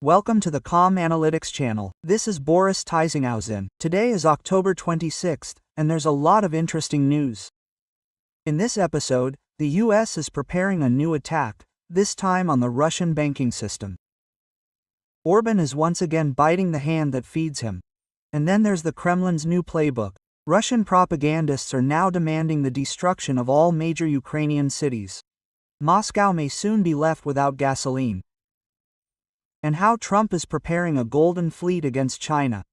Welcome to the Com Analytics channel. This is Boris Teisinghausen. Today is October 26th, and there's a lot of interesting news. In this episode, the US is preparing a new attack, this time on the Russian banking system. Orban is once again biting the hand that feeds him. And then there's the Kremlin's new playbook. Russian propagandists are now demanding the destruction of all major Ukrainian cities. Moscow may soon be left without gasoline. And how Trump is preparing a golden fleet against China.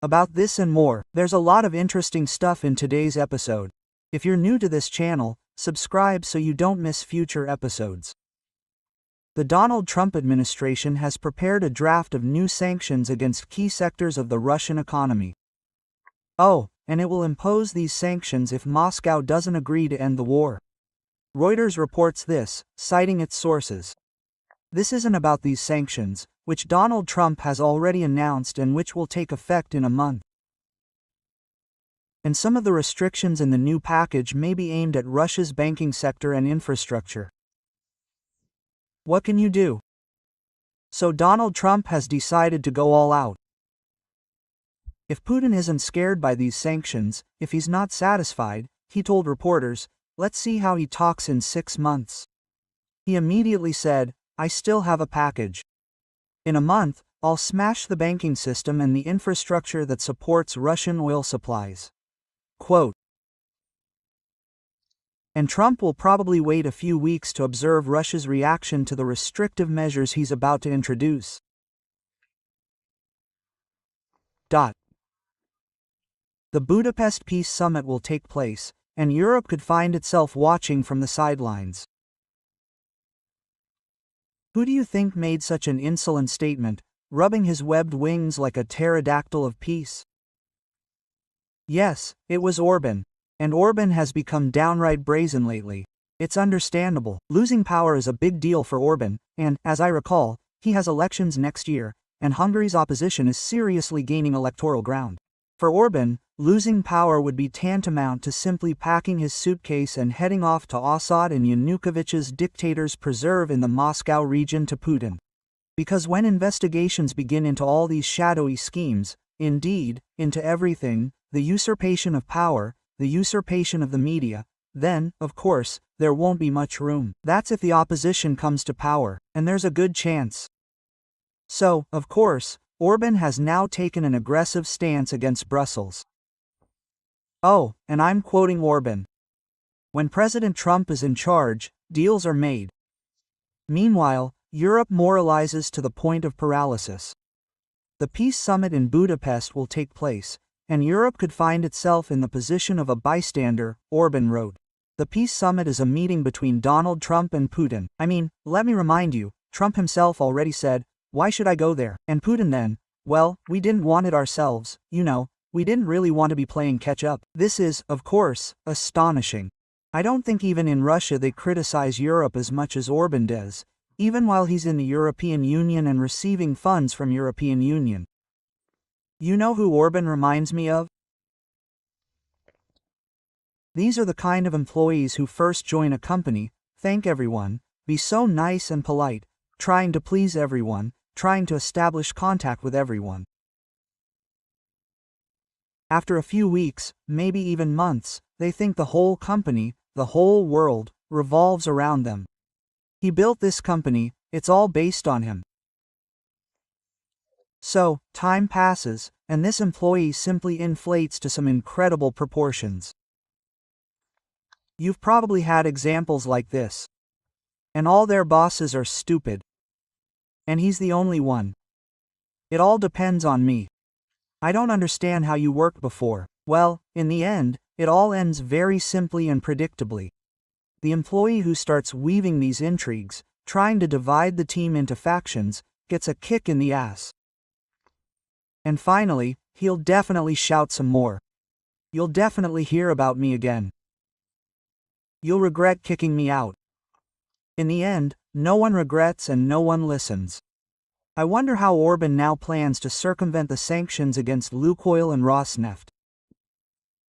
About this and more, there's a lot of interesting stuff in today's episode. If you're new to this channel, subscribe so you don't miss future episodes. The Donald Trump administration has prepared a draft of new sanctions against key sectors of the Russian economy. Oh, and it will impose these sanctions if Moscow doesn't agree to end the war. Reuters reports this, citing its sources. This isn't about these sanctions, which Donald Trump has already announced and which will take effect in a month. And some of the restrictions in the new package may be aimed at Russia's banking sector and infrastructure. What can you do? So Donald Trump has decided to go all out. If Putin isn't scared by these sanctions, if he's not satisfied, he told reporters, let's see how he talks in 6 months. He immediately said, I still have a package. In a month, I'll smash the banking system and the infrastructure that supports Russian oil supplies. Quote. And Trump will probably wait a few weeks to observe Russia's reaction to the restrictive measures he's about to introduce. The Budapest Peace Summit will take place, and Europe could find itself watching from the sidelines. Who do you think made such an insolent statement, rubbing his webbed wings like a pterodactyl of peace? Yes, it was Orban. And Orban has become downright brazen lately. It's understandable. Losing power is a big deal for Orban, and, as I recall, he has elections next year, and Hungary's opposition is seriously gaining electoral ground. For Orban, losing power would be tantamount to simply packing his suitcase and heading off to Assad and Yanukovych's dictators' preserve in the Moscow region to Putin. Because when investigations begin into all these shadowy schemes, indeed, into everything, the usurpation of power, the usurpation of the media, then, of course, there won't be much room. That's if the opposition comes to power, and there's a good chance. So, of course, Orban has now taken an aggressive stance against Brussels. Oh, and I'm quoting Orban. When President Trump is in charge, deals are made. Meanwhile, Europe moralizes to the point of paralysis. The peace summit in Budapest will take place, and Europe could find itself in the position of a bystander, Orban wrote. The peace summit is a meeting between Donald Trump and Putin. I mean, let me remind you, Trump himself already said, why should I go there? And Putin then, well, we didn't want it ourselves, we didn't really want to be playing catch up. This is, of course, astonishing. I don't think even in Russia they criticize Europe as much as Orban does, even while he's in the European Union and receiving funds from European Union. You know who Orban reminds me of? These are the kind of employees who first join a company, thank everyone, be so nice and polite, trying to please everyone, trying to establish contact with everyone. After a few weeks, maybe even months, they think the whole company, the whole world, revolves around them. He built this company, it's all based on him. So, time passes, and this employee simply inflates to some incredible proportions. You've probably had examples like this. And all their bosses are stupid. And he's the only one. It all depends on me. I don't understand how you worked before. Well, in the end, it all ends very simply and predictably. The employee who starts weaving these intrigues, trying to divide the team into factions, gets a kick in the ass. And finally, he'll definitely shout some more. You'll definitely hear about me again. You'll regret kicking me out. In the end, no one regrets and no one listens. I wonder how Orban now plans to circumvent the sanctions against Lukoil and Rosneft.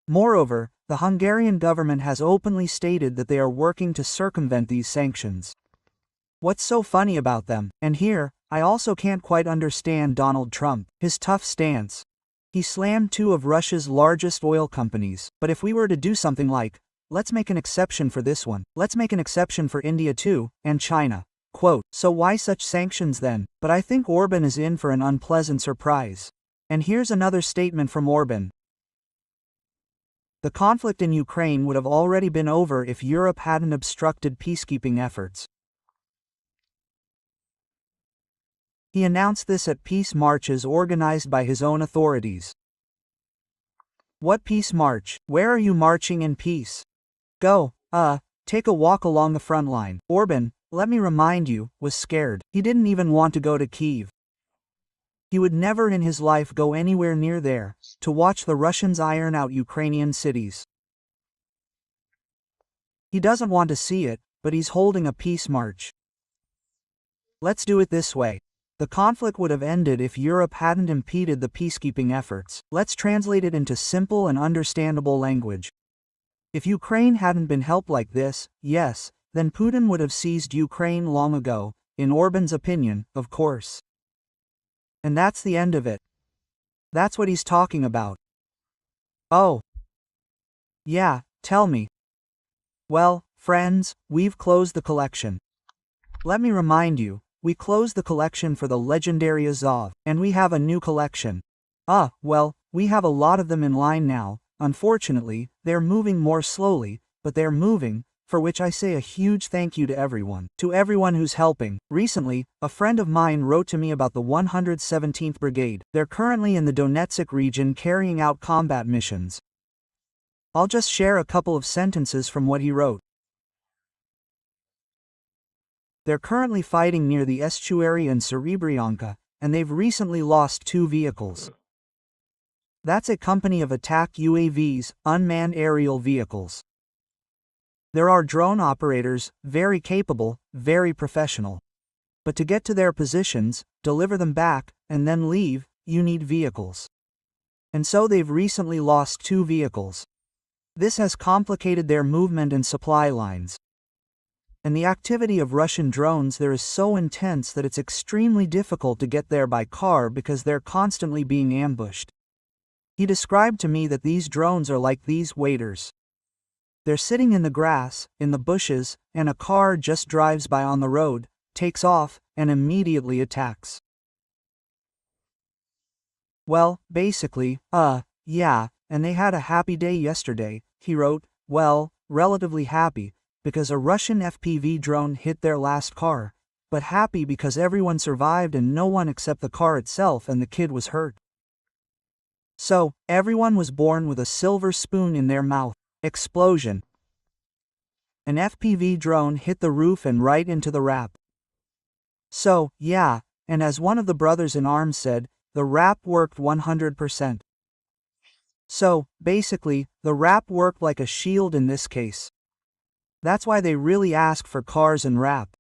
Moreover, the Hungarian government has openly stated that they are working to circumvent these sanctions. What's so funny about them? And here, I also can't quite understand Donald Trump, his tough stance. He slammed two of Russia's largest oil companies, but if we were to do something like, let's make an exception for this one, let's make an exception for India too, and China. Quote, so why such sanctions then? But I think Orban is in for an unpleasant surprise. And here's another statement from Orban. The conflict in Ukraine would have already been over if Europe hadn't obstructed peacekeeping efforts. He announced this at peace marches organized by his own authorities. What peace march? Where are you marching in peace? Go, take a walk along the front line. Orban, let me remind you, was scared. He didn't even want to go to Kyiv. He would never in his life go anywhere near there, to watch the Russians iron out Ukrainian cities. He doesn't want to see it, but he's holding a peace march. Let's do it this way. The conflict would have ended if Europe hadn't impeded the peacekeeping efforts. Let's translate it into simple and understandable language. If Ukraine hadn't been helped like this, yes, then Putin would have seized Ukraine long ago, in Orban's opinion, of course. And that's the end of it. That's what he's talking about. Oh. Yeah, tell me. Well, friends, we've closed the collection. Let me remind you, we closed the collection for the legendary Azov, and we have a new collection. Well, we have a lot of them in line now. Unfortunately, they're moving more slowly, but they're moving, for which I say a huge thank you to everyone who's helping. Recently, a friend of mine wrote to me about the 117th Brigade. They're currently in the Donetsk region carrying out combat missions. I'll just share a couple of sentences from what he wrote. They're currently fighting near the estuary in Serebryanka, and they've recently lost 2 vehicles. That's a company of attack UAVs, unmanned aerial vehicles. There are drone operators, very capable, very professional. But to get to their positions, deliver them back, and then leave, you need vehicles. And so they've recently lost 2 vehicles. This has complicated their movement and supply lines. And the activity of Russian drones there is so intense that it's extremely difficult to get there by car because they're constantly being ambushed. He described to me that these drones are like these waiters. They're sitting in the grass, in the bushes, and a car just drives by on the road, takes off, and immediately attacks. Well, basically, yeah, and they had a happy day yesterday, he wrote, well, relatively happy, because a Russian FPV drone hit their last car, but happy because everyone survived and no one except the car itself and the kid was hurt. So, everyone was born with a silver spoon in their mouth. Explosion. An FPV drone hit the roof and right into the wrap. So, yeah, and as one of the brothers in arms said, the wrap worked 100%. So, basically, the wrap worked like a shield in this case. That's why they really ask for cars and wrap.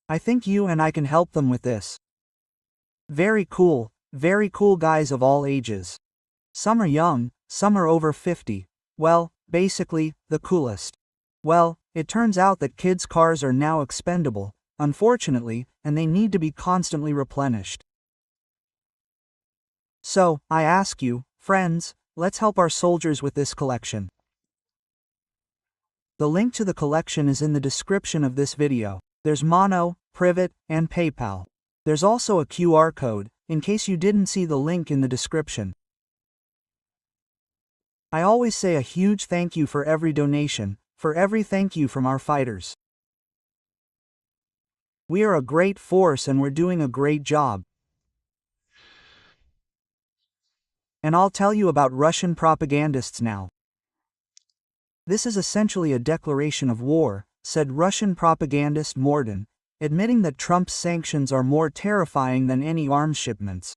I think you and I can help them with this. Very cool guys of all ages. Some are young, some are over 50. Well, basically, the coolest. Well, it turns out that kids' cars are now expendable, unfortunately, and they need to be constantly replenished. So, I ask you, friends, let's help our soldiers with this collection. The link to the collection is in the description of this video. There's Mono, Privet, and PayPal. There's also a QR code, in case you didn't see the link in the description. I always say a huge thank you for every donation, for every thank you from our fighters. We are a great force and we're doing a great job. And I'll tell you about Russian propagandists now. This is essentially a declaration of war, said Russian propagandist Mordin, admitting that Trump's sanctions are more terrifying than any arms shipments.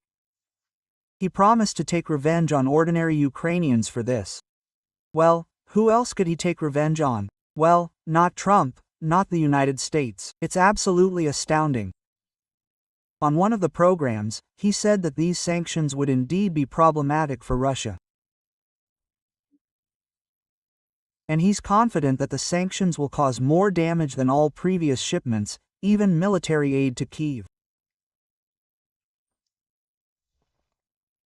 He promised to take revenge on ordinary Ukrainians for this. Well, who else could he take revenge on? Well, not Trump, not the United States. It's absolutely astounding. On one of the programs, he said that these sanctions would indeed be problematic for Russia. And he's confident that the sanctions will cause more damage than all previous shipments, even military aid to Kyiv.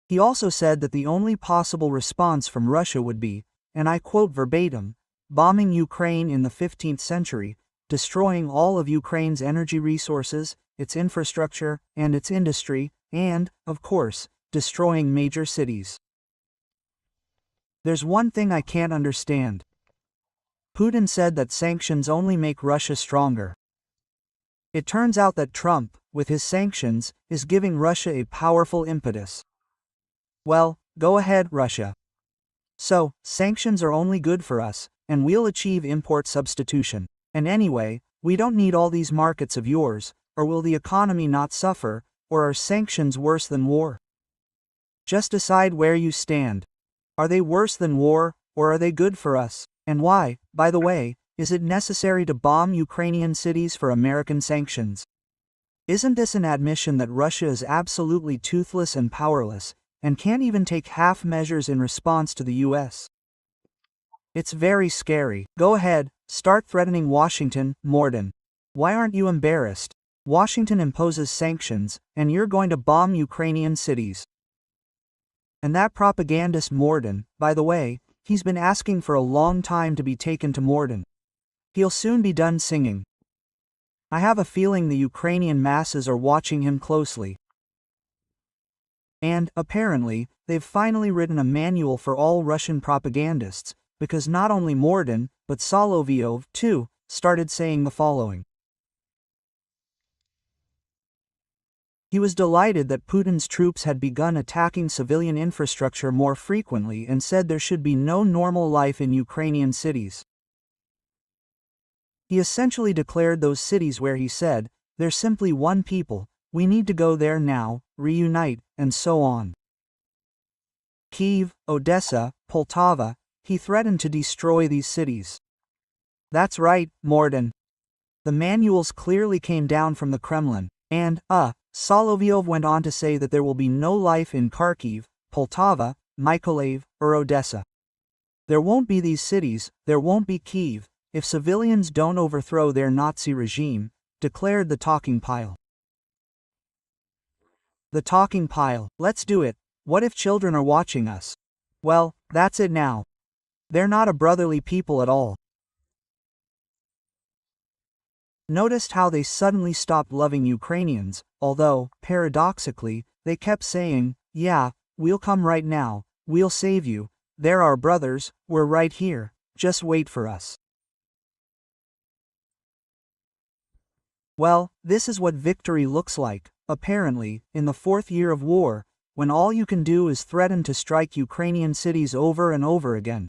He also said that the only possible response from Russia would be, and I quote verbatim, bombing Ukraine in the 15th century, destroying all of Ukraine's energy resources, its infrastructure, and its industry, and, of course, destroying major cities. There's one thing I can't understand. Putin said that sanctions only make Russia stronger. It turns out that Trump, with his sanctions, is giving Russia a powerful impetus. Well, go ahead, Russia. So, sanctions are only good for us, and we'll achieve import substitution. And anyway, we don't need all these markets of yours, or will the economy not suffer, or are sanctions worse than war? Just decide where you stand. Are they worse than war, or are they good for us? And why, by the way, is it necessary to bomb Ukrainian cities for American sanctions? Isn't this an admission that Russia is absolutely toothless and powerless, and can't even take half measures in response to the US? It's very scary. Go ahead, start threatening Washington, Morden. Why aren't you embarrassed? Washington imposes sanctions, and you're going to bomb Ukrainian cities. And that propagandist Morden, by the way, he's been asking for a long time to be taken to Morden. He'll soon be done singing. I have a feeling the Ukrainian masses are watching him closely. And, apparently, they've finally written a manual for all Russian propagandists, because not only Morden, but Solovyov, too, started saying the following. He was delighted that Putin's troops had begun attacking civilian infrastructure more frequently and said there should be no normal life in Ukrainian cities. He essentially declared those cities where he said, there's simply one people, we need to go there now, reunite, and so on. Kyiv, Odessa, Poltava, he threatened to destroy these cities. That's right, Morden. The manuals clearly came down from the Kremlin, and, Solovyov went on to say that there will be no life in Kharkiv, Poltava, Mykolaiv, or Odessa. There won't be these cities, there won't be Kyiv, if civilians don't overthrow their Nazi regime, declared the talking pile. The talking pile, let's do it. What if children are watching us? Well, that's it now. They're not a brotherly people at all. Noticed how they suddenly stopped loving Ukrainians, although, paradoxically, they kept saying, yeah, we'll come right now, we'll save you, they're our brothers, we're right here, just wait for us. Well, this is what victory looks like, apparently, in the 4th year of war, when all you can do is threaten to strike Ukrainian cities over and over again.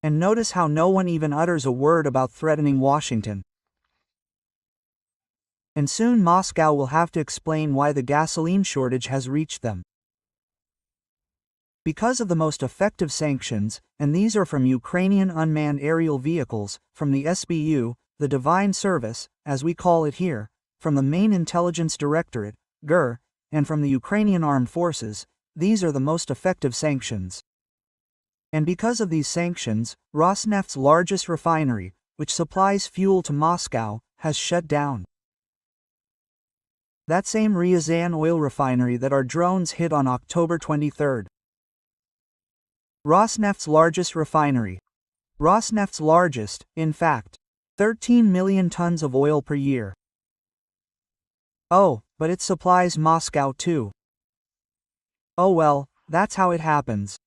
And notice how no one even utters a word about threatening Washington. And soon Moscow will have to explain why the gasoline shortage has reached them. Because of the most effective sanctions, and these are from Ukrainian unmanned aerial vehicles, from the SBU, the Divine Service, as we call it here, from the main intelligence directorate, GUR, and from the Ukrainian Armed Forces, these are the most effective sanctions. And because of these sanctions, Rosneft's largest refinery, which supplies fuel to Moscow, has shut down. That same Ryazan oil refinery that our drones hit on October 23. Rosneft's largest refinery. Rosneft's largest, in fact. 13 million tons of oil per year. Oh, but it supplies Moscow too. Oh well, that's how it happens.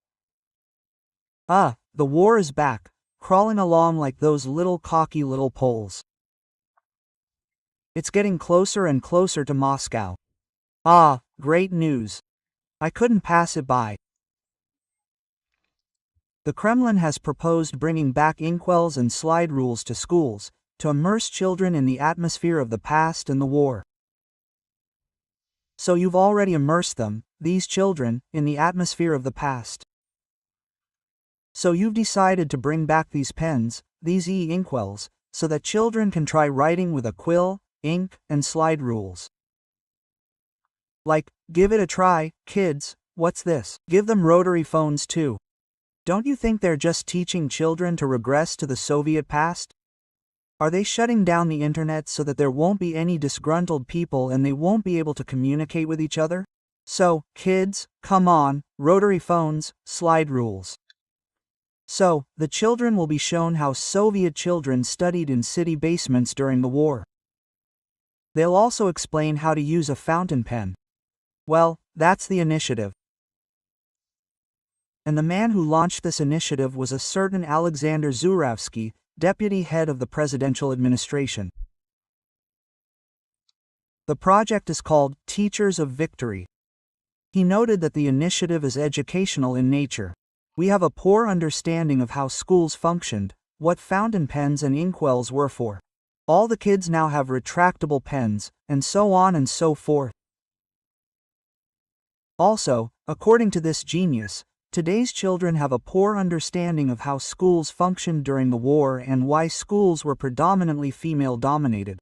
The war is back, crawling along like those little cocky little Poles. It's getting closer and closer to Moscow. Ah, great news. I couldn't pass it by. The Kremlin has proposed bringing back inkwells and slide rules to schools, to immerse children in the atmosphere of the past and the war. So you've already immersed them, these children, in the atmosphere of the past. So you've decided to bring back these pens, these inkwells, so that children can try writing with a quill, ink, and slide rules. Like, give it a try, kids, what's this? Give them rotary phones too. Don't you think they're just teaching children to regress to the Soviet past? Are they shutting down the internet so that there won't be any disgruntled people and they won't be able to communicate with each other? So, kids, come on, rotary phones, slide rules. So, the children will be shown how Soviet children studied in city basements during the war. They'll also explain how to use a fountain pen. Well, that's the initiative. And the man who launched this initiative was a certain Alexander Zuravsky, deputy head of the presidential administration. The project is called Teachers of Victory. He noted that the initiative is educational in nature. We have a poor understanding of how schools functioned, what fountain pens and inkwells were for. All the kids now have retractable pens, and so on and so forth. Also, according to this genius, today's children have a poor understanding of how schools functioned during the war and why schools were predominantly female-dominated.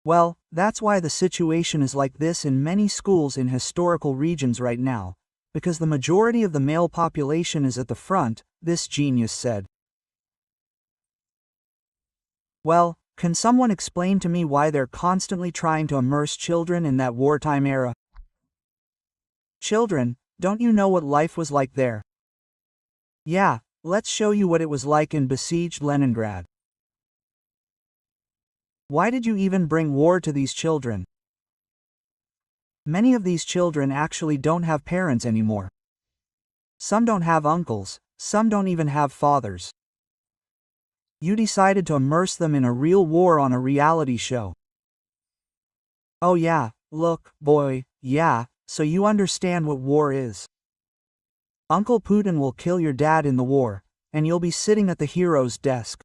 Well, that's why the situation is like this in many schools in historical regions right now, because the majority of the male population is at the front, this genius said. Well, can someone explain to me why they're constantly trying to immerse children in that wartime era? Children, don't you know what life was like there? Yeah, let's show you what it was like in besieged Leningrad. Why did you even bring war to these children? Many of these children actually don't have parents anymore. Some don't have uncles, some don't even have fathers. You decided to immerse them in a real war on a reality show. Oh yeah, look, boy, yeah, so you understand what war is. Uncle Putin will kill your dad in the war, and you'll be sitting at the hero's desk.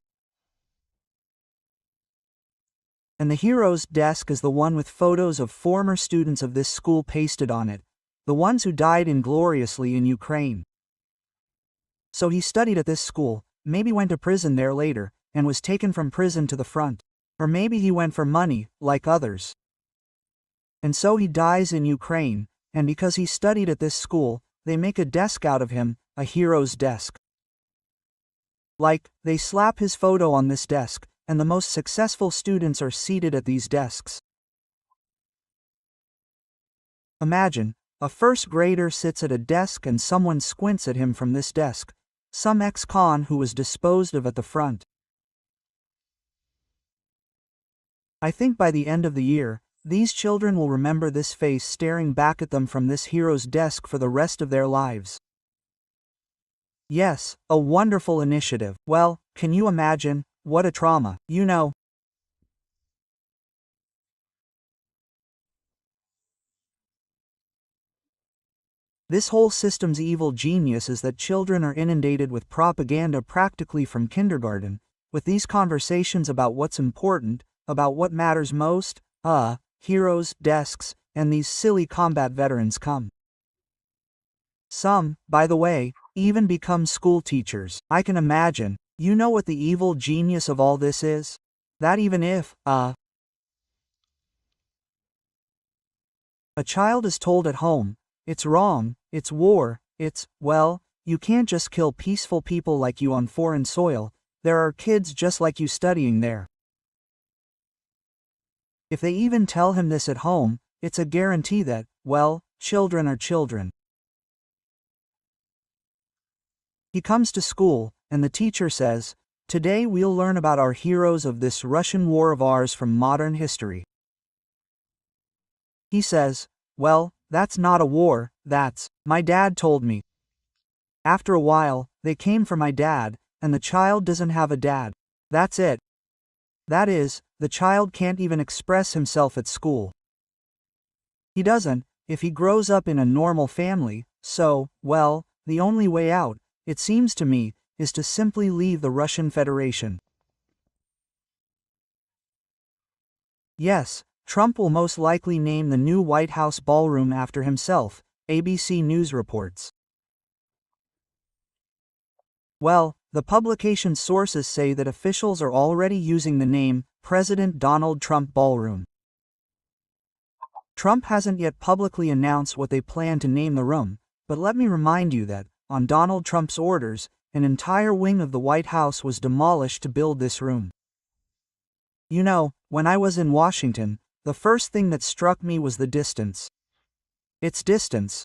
And the hero's desk is the one with photos of former students of this school pasted on it, the ones who died ingloriously in Ukraine. So he studied at this school, maybe went to prison there later, and was taken from prison to the front. Or maybe he went for money, like others. And so he dies in Ukraine, and because he studied at this school, they make a desk out of him, a hero's desk. Like, they slap his photo on this desk, and the most successful students are seated at these desks. Imagine, a first grader sits at a desk and someone squints at him from this desk, some ex-con who was disposed of at the front. I think by the end of the year, these children will remember this face staring back at them from this hero's desk for the rest of their lives. Yes, a wonderful initiative. Well, can you imagine? What a trauma, you know. This whole system's evil genius is that children are inundated with propaganda practically from kindergarten, with these conversations about what's important, about what matters most, heroes, desks, and these silly combat veterans come. Some, by the way, even become school teachers. I can imagine. You know what the evil genius of all this is? That even if, a child is told at home, it's wrong, it's war, it's, well, you can't just kill peaceful people like you on foreign soil, there are kids just like you studying there. If they even tell him this at home, it's a guarantee that, well, children are children. He comes to school, and the teacher says, "Today we'll learn about our heroes of this Russian war of ours from modern history." He says, "Well, that's not a war, that's, my dad told me." After a while, they came for my dad, and the child doesn't have a dad. That's it. That is, the child can't even express himself at school. He doesn't, if he grows up in a normal family, so, well, the only way out, it seems to me, is to simply leave the Russian Federation. Yes, Trump will most likely name the new White House ballroom after himself, ABC News reports. Well, the publication's sources say that officials are already using the name President Donald Trump Ballroom. Trump hasn't yet publicly announced what they plan to name the room, but let me remind you that, on Donald Trump's orders, an entire wing of the White House was demolished to build this room. You know, when I was in Washington, the first thing that struck me was the distance. Its distance.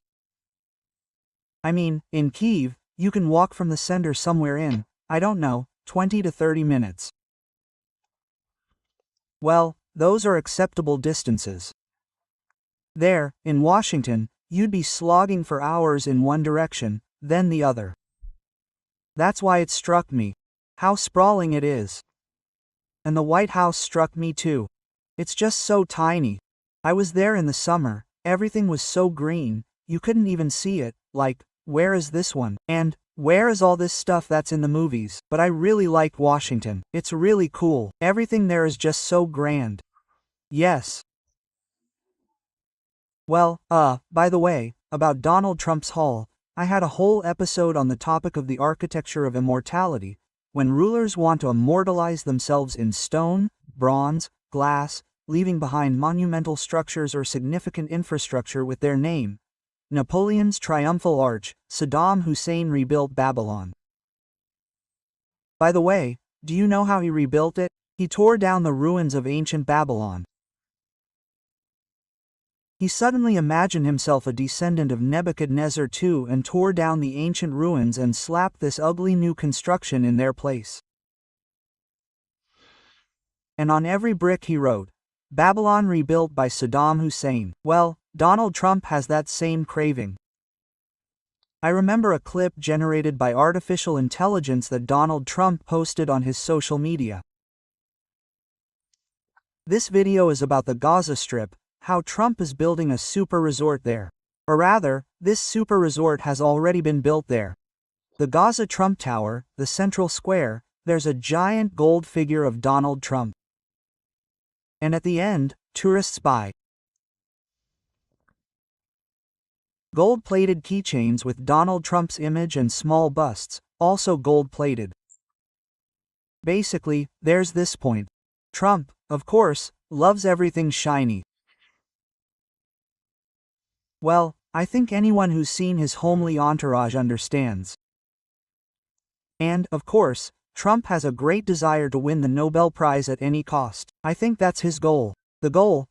I mean, in Kyiv, you can walk from the center somewhere in, I don't know, 20 to 30 minutes. Well, those are acceptable distances. There, in Washington, you'd be slogging for hours in one direction, then the other. That's why it struck me. How sprawling it is. And the White House struck me too. It's just so tiny. I was there in the summer, everything was so green, you couldn't even see it, like, where is this one? And, where is all this stuff that's in the movies? But I really liked Washington. It's really cool. Everything there is just so grand. Yes. Well, by the way, about Donald Trump's haul, I had a whole episode on the topic of the architecture of immortality, when rulers want to immortalize themselves in stone, bronze, glass, leaving behind monumental structures or significant infrastructure with their name. Napoleon's triumphal arch, Saddam Hussein rebuilt Babylon. By the way, do you know how he rebuilt it? He tore down the ruins of ancient Babylon. He suddenly imagined himself a descendant of Nebuchadnezzar II and tore down the ancient ruins and slapped this ugly new construction in their place. And on every brick he wrote, Babylon rebuilt by Saddam Hussein. Well, Donald Trump has that same craving. I remember a clip generated by artificial intelligence that Donald Trump posted on his social media. This video is about the Gaza Strip, how Trump is building a super resort there. Or rather, this super resort has already been built there. The Gaza Trump Tower, the central square, there's a giant gold figure of Donald Trump. And at the end, tourists buy gold-plated keychains with Donald Trump's image and small busts, also gold-plated. Basically, there's this point. Trump, of course, loves everything shiny. Well, I think anyone who's seen his homely entourage understands. And, of course, Trump has a great desire to win the Nobel Prize at any cost. I think that's his goal. The goal,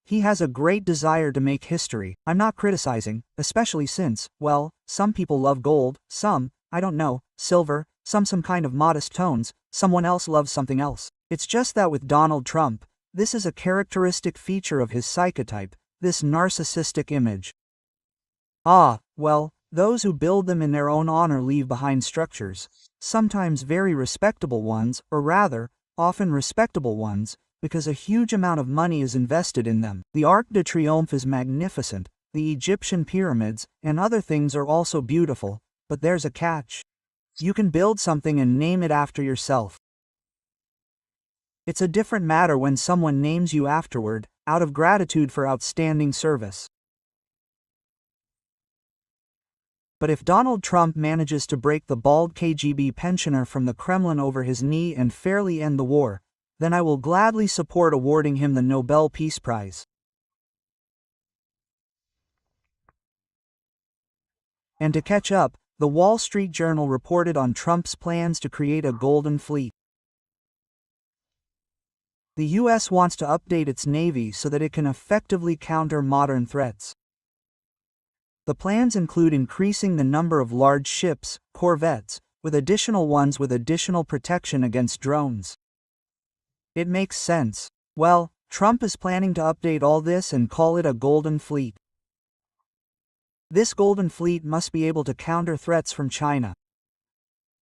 he has a great desire to make history. I'm not criticizing, especially since, well, some people love gold, some, I don't know, silver, some kind of modest tones, someone else loves something else. It's just that with Donald Trump, this is a characteristic feature of his psychotype, this narcissistic image. Well, those who build them in their own honor leave behind structures, sometimes very respectable ones, or rather, often respectable ones, because a huge amount of money is invested in them. The Arc de Triomphe is magnificent, the Egyptian pyramids, and other things are also beautiful, but there's a catch. You can build something and name it after yourself. It's a different matter when someone names you afterward, out of gratitude for outstanding service. But if Donald Trump manages to break the bald KGB pensioner from the Kremlin over his knee and fairly end the war, then I will gladly support awarding him the Nobel Peace Prize. And to catch up, the Wall Street Journal reported on Trump's plans to create a Golden Fleet. The U.S. wants to update its Navy so that it can effectively counter modern threats. The plans include increasing the number of large ships, corvettes, with additional ones with additional protection against drones. It makes sense. Well, Trump is planning to update all this and call it a Golden Fleet. This Golden Fleet must be able to counter threats from China.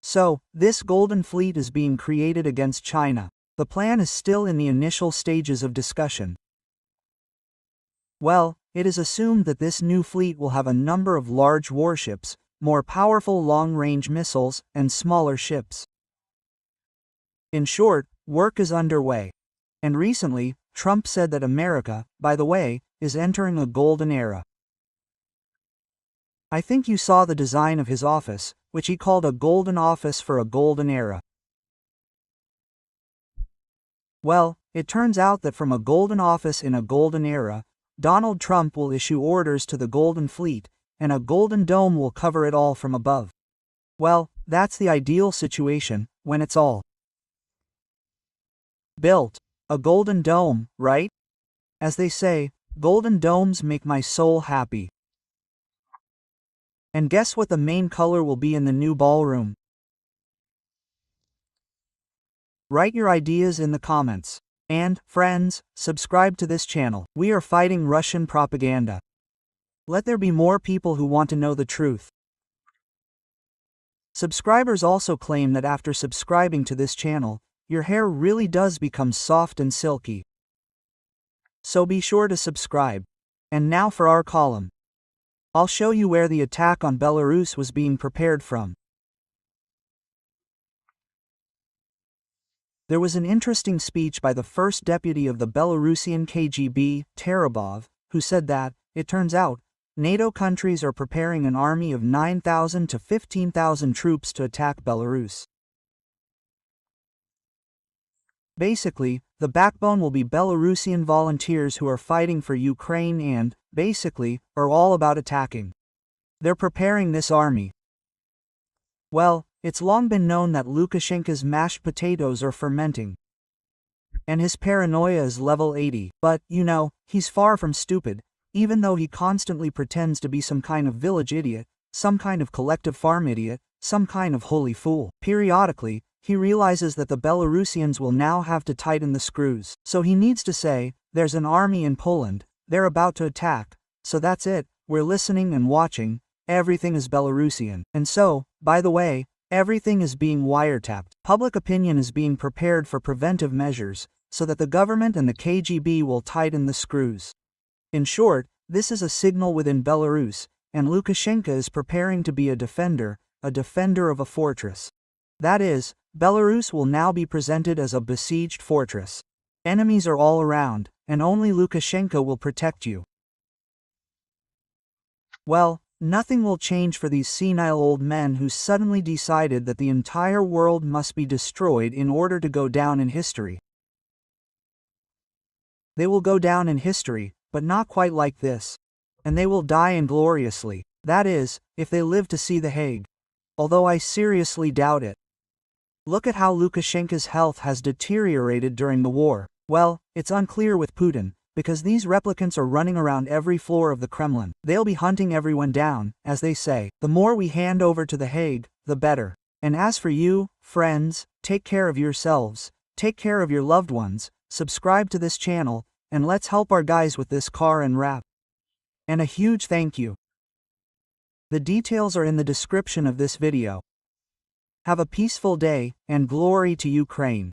So, this Golden Fleet is being created against China. The plan is still in the initial stages of discussion. Well, it is assumed that this new fleet will have a number of large warships, more powerful long-range missiles, and smaller ships. In short, work is underway. And recently, Trump said that America, by the way, is entering a golden era. I think you saw the design of his office, which he called a golden office for a golden era. Well, it turns out that from a golden office in a golden era, Donald Trump will issue orders to the Golden Fleet, and a golden dome will cover it all from above. Well, that's the ideal situation, when it's all built. A golden dome, right? As they say, golden domes make my soul happy. And guess what the main color will be in the new ballroom? Write your ideas in the comments. And, friends, subscribe to this channel. We are fighting Russian propaganda. Let there be more people who want to know the truth. Subscribers also claim that after subscribing to this channel, your hair really does become soft and silky. So be sure to subscribe. And now for our column. I'll show you where the attack on Belarus was being prepared from. There was an interesting speech by the first deputy of the Belarusian KGB, Terabov, who said that, it turns out, NATO countries are preparing an army of 9,000 to 15,000 troops to attack Belarus. Basically, the backbone will be Belarusian volunteers who are fighting for Ukraine and, basically, are all about attacking. They're preparing this army. Well, it's long been known that Lukashenko's mashed potatoes are fermenting. And his paranoia is level 80, but, he's far from stupid, even though he constantly pretends to be some kind of village idiot, some kind of collective farm idiot, some kind of holy fool. Periodically, he realizes that the Belarusians will now have to tighten the screws. So he needs to say, there's an army in Poland, they're about to attack, so that's it, we're listening and watching, everything is Belarusian. And so, by the way, everything is being wiretapped. Public opinion is being prepared for preventive measures, so that the government and the KGB will tighten the screws. In short, this is a signal within Belarus, and Lukashenko is preparing to be a defender of a fortress. That is, Belarus will now be presented as a besieged fortress. Enemies are all around, and only Lukashenko will protect you. Well, nothing will change for these senile old men who suddenly decided that the entire world must be destroyed in order to go down in history. They will go down in history, but not quite like this. And they will die ingloriously. That is, if they live to see The Hague. Although I seriously doubt it. Look at how Lukashenko's health has deteriorated during the war. Well, it's unclear with Putin, because these replicants are running around every floor of the Kremlin. They'll be hunting everyone down, as they say. The more we hand over to The Hague, the better. And as for you, friends, take care of yourselves, take care of your loved ones, subscribe to this channel, and let's help our guys with this car and wrap. And a huge thank you. The details are in the description of this video. Have a peaceful day, and glory to Ukraine.